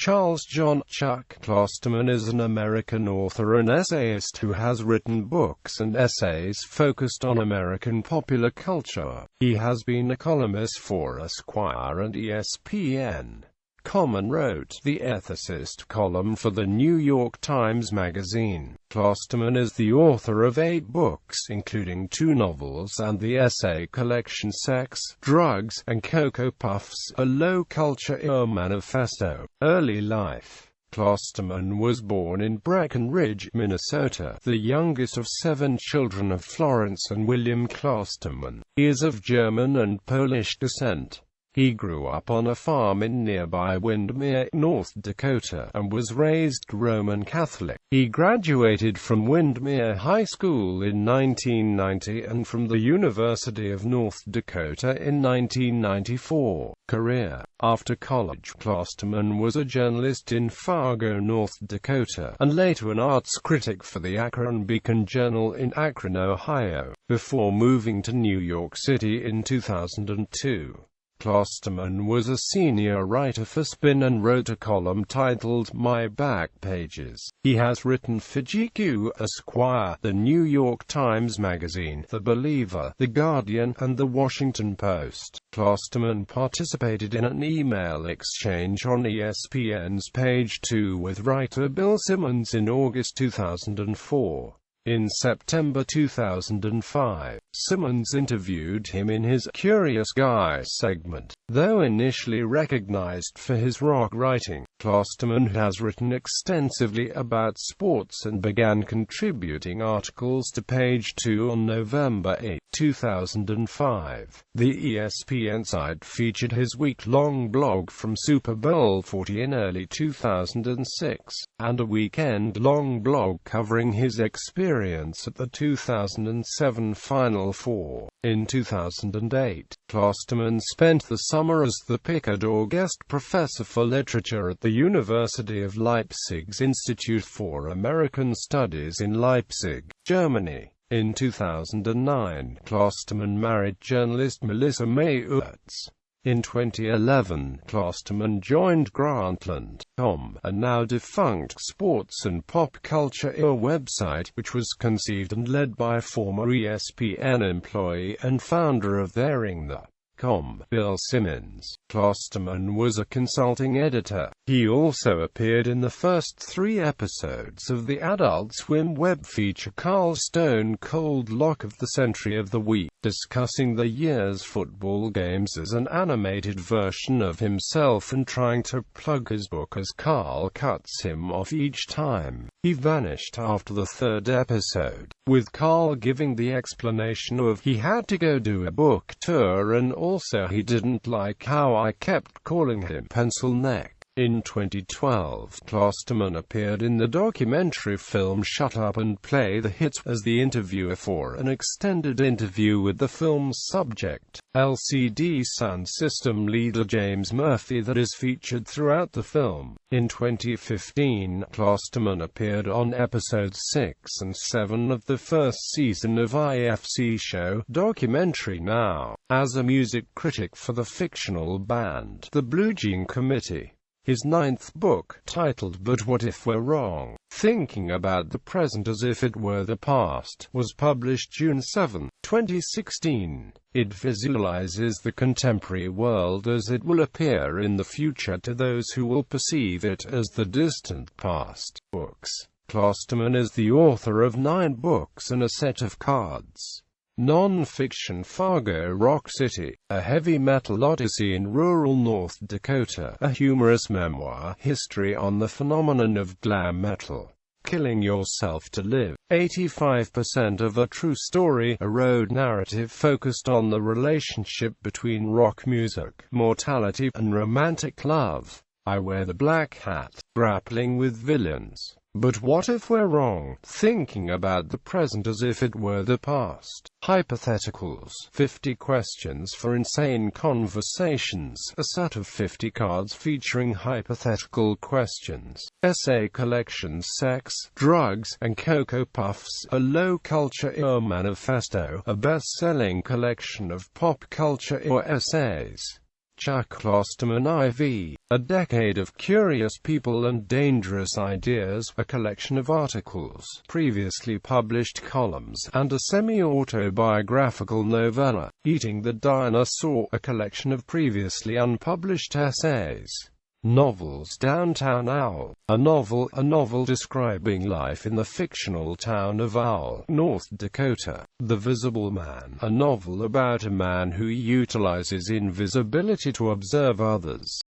Charles John Chuck Klosterman is an American author and essayist who has written books and essays focused on American popular culture. He has been a columnist for Esquire and ESPN. Klosterman wrote the Ethicist column for the New York Times Magazine. Klosterman is the author of 8 books, including 2 novels and the essay collection Sex, Drugs, and Cocoa Puffs, a Low Culture Manifesto. Early life. Klosterman was born in Breckenridge, Minnesota, the youngest of 7 children of Florence and William Klosterman. He is of German and Polish descent. He grew up on a farm in nearby Windermere, North Dakota, and was raised Roman Catholic. He graduated from Windermere High School in 1990 and from the University of North Dakota in 1994. Career. After college, Klosterman was a journalist in Fargo, North Dakota, and later an arts critic for the Akron Beacon Journal in Akron, Ohio, before moving to New York City in 2002. Klosterman was a senior writer for Spin and wrote a column titled My Back Pages. He has written for GQ, Esquire, the New York Times Magazine, The Believer, The Guardian, and The Washington Post. Klosterman participated in an email exchange on ESPN's Page 2 with writer Bill Simmons in August 2004. In September 2005, Simmons interviewed him in his Curious Guy segment. Though initially recognized for his rock writing, Klosterman has written extensively about sports and began contributing articles to Page 2 on November 8, 2005. The ESPN site featured his week-long blog from Super Bowl 40 in early 2006, and a weekend-long blog covering his experience at the 2007 Final Four. In 2008, Klosterman spent the summer as the Pickard or guest professor for literature at the University of Leipzig's Institute for American Studies in Leipzig, Germany. In 2009, Klosterman married journalist Melissa May Urtz. In 2011, Klosterman joined Grantland.com, a now-defunct sports and pop culture website, which was conceived and led by former ESPN employee and founder of Airing.com, Bill Simmons. Klosterman was a consulting editor. He also appeared in the first 3 episodes of the Adult Swim web feature Carl Stone Cold Lock of the Century of the Week, discussing the year's football games as an animated version of himself and trying to plug his book as Carl cuts him off each time. He vanished after the 3rd episode, with Carl giving the explanation of he had to go do a book tour and also he didn't like how I kept calling him Pencil Neck. In 2012, Klosterman appeared in the documentary film Shut Up and Play the Hits as the interviewer for an extended interview with the film's subject, LCD Sound System leader James Murphy, that is featured throughout the film. In 2015, Klosterman appeared on episodes 6 and 7 of the first season of IFC show Documentary Now, as a music critic for the fictional band The Blue Jean Committee. His 9th book, titled But What If We're Wrong? Thinking About the Present as If It Were the Past, was published June 7, 2016. It visualizes the contemporary world as it will appear in the future to those who will perceive it as the distant past. Books. Klosterman is the author of 9 books and a set of cards. Non-fiction Fargo Rock City, a heavy metal odyssey in rural North Dakota, a humorous memoir, history on the phenomenon of glam metal, Killing Yourself to Live, 85% of a true story, a road narrative focused on the relationship between rock music, mortality, and romantic love, I Wear the Black Hat, Grappling with Villains. But What If We're Wrong? Thinking About the Present as If It Were the Past. Hypotheticals. 50 Questions for Insane Conversations. A set of 50 cards featuring hypothetical questions. Essay collection Sex, Drugs, and Cocoa Puffs. A Low Culture Manifesto. A best-selling collection of pop culture essays. Chuck Klosterman IV. A Decade of Curious People and Dangerous Ideas, a collection of articles, previously published columns, and a semi-autobiographical novella. Eating the Dinosaur, a collection of previously unpublished essays. Novels. Downtown Owl, a novel describing life in the fictional town of Owl, North Dakota. The Visible Man, a novel about a man who utilizes invisibility to observe others.